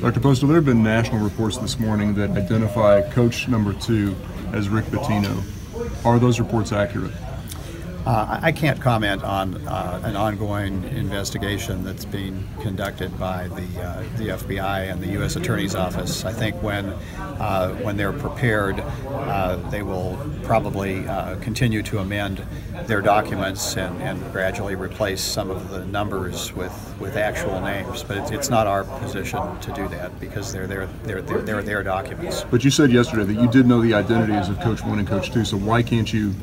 Dr. Postel, there have been national reports this morning that identify coach number 2 as Rick Pitino. Are those reports accurate? I can't comment on an ongoing investigation that's being conducted by the FBI and the U.S. Attorney's Office. I think when they're prepared, they will probably continue to amend their documents and gradually replace some of the numbers with actual names. But it's not our position to do that because they're their documents. But you said yesterday that you did know the identities of Coach 1 and Coach 2, so why can't you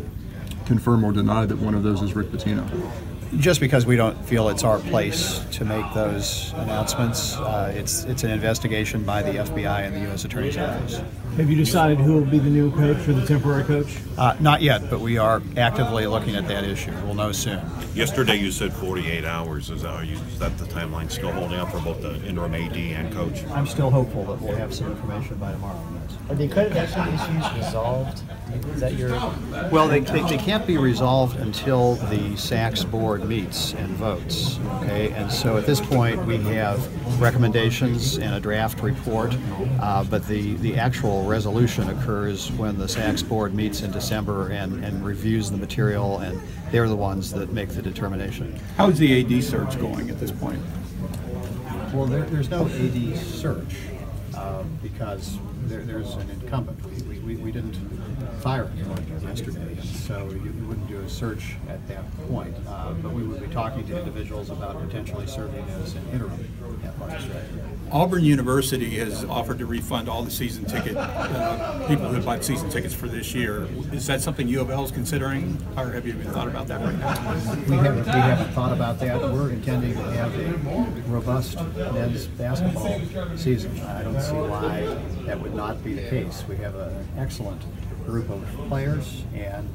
confirm or deny that one of those is Rick Pitino? Just because we don't feel it's our place to make those announcements. It's an investigation by the FBI and the U.S. Attorney's Office. Have you decided who will be the new coach or the temporary coach? Not yet, but we are actively looking at that issue. We'll know soon. Yesterday you said 48 hours. Is that the timeline still holding up for both the interim AD and coach? I'm still hopeful that we'll have some information by tomorrow. Are the accreditation issues resolved? Is that your... Well, they can't be resolved until the SACS board meets and votes. Okay, and so at this point we have recommendations and a draft report, but the actual resolution occurs when the SACS board meets in December and reviews the material, and they're the ones that make the determination. How is the AD search going at this point? Well, there's no AD search because there's an incumbent. We didn't fire anyone yesterday, so you wouldn't do a search at that point. But we would be talking to individuals about potentially serving as an interim athletic director. Auburn University has offered to refund all the season ticket people who bought season tickets for this year. Is that something U of L is considering, or have you even thought about that right now? We haven't thought about that. We're intending to have a robust men's basketball season. I don't see why that would not be the case. We have an excellent group of players, and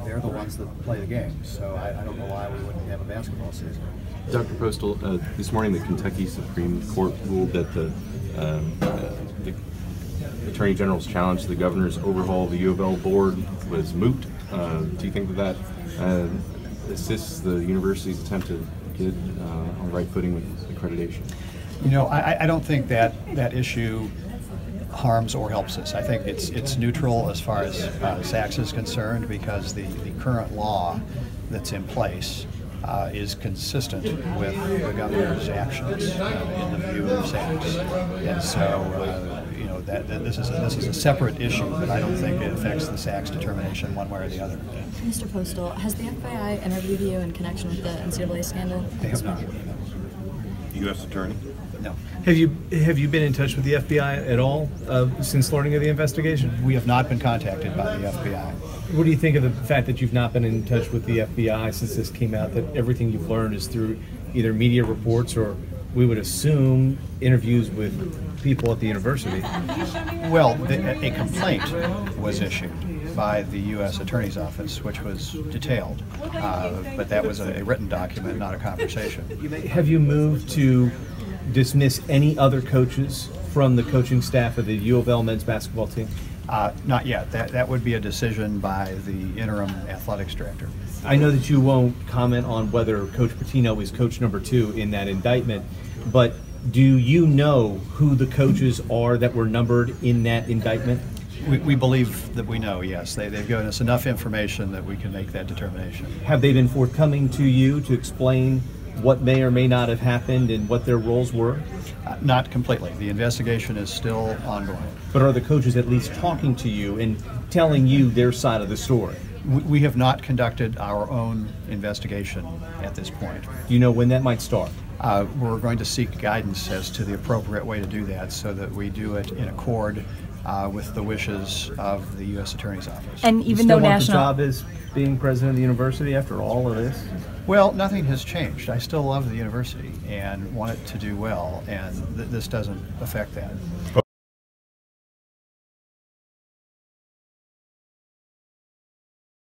they're the ones that play the game. So I don't know why we wouldn't have a basketball season. Dr. Postel, this morning the Kentucky Supreme Court ruled that the Attorney General's challenge to the governor's overhaul of the U of L board was moot. Do you think that assists the university's attempt to get on the right footing with accreditation? You know, I don't think that issue harms or helps us. I think it's neutral as far as SACS is concerned, because the current law that's in place is consistent with the governor's actions in the view of SACS, and so you know that this is a separate issue, but I don't think it affects the SACS determination one way or the other. Mr. Postel, has the FBI interviewed you in connection with the NCAA scandal? They have not. U.S. Attorney? No. Have you been in touch with the FBI at all since learning of the investigation? We have not been contacted by the FBI. What do you think of the fact that you've not been in touch with the FBI since this came out, that everything you've learned is through either media reports or, we would assume, interviews with people at the university? Well, a complaint was issued by the U.S. Attorney's Office, which was detailed, but that was a written document, not a conversation. Have you moved to dismiss any other coaches from the coaching staff of the U of L men's basketball team? Not yet. That would be a decision by the interim athletics director. I know that you won't comment on whether Coach Pitino is coach number 2 in that indictment, but do you know who the coaches are that were numbered in that indictment? We believe that we know, yes. They've given us enough information that we can make that determination. Have they been forthcoming to you to explain what may or may not have happened and what their roles were? Not completely. The investigation is still ongoing. But are the coaches at least talking to you and telling you their side of the story? We have not conducted our own investigation at this point. Do you know when that might start? We're going to seek guidance as to the appropriate way to do that, so that we do it in accord with the wishes of the U.S. Attorney's Office. And even though national... the job is being president of the university after all of this? Well, nothing has changed. I still love the university and want it to do well, and this doesn't affect that.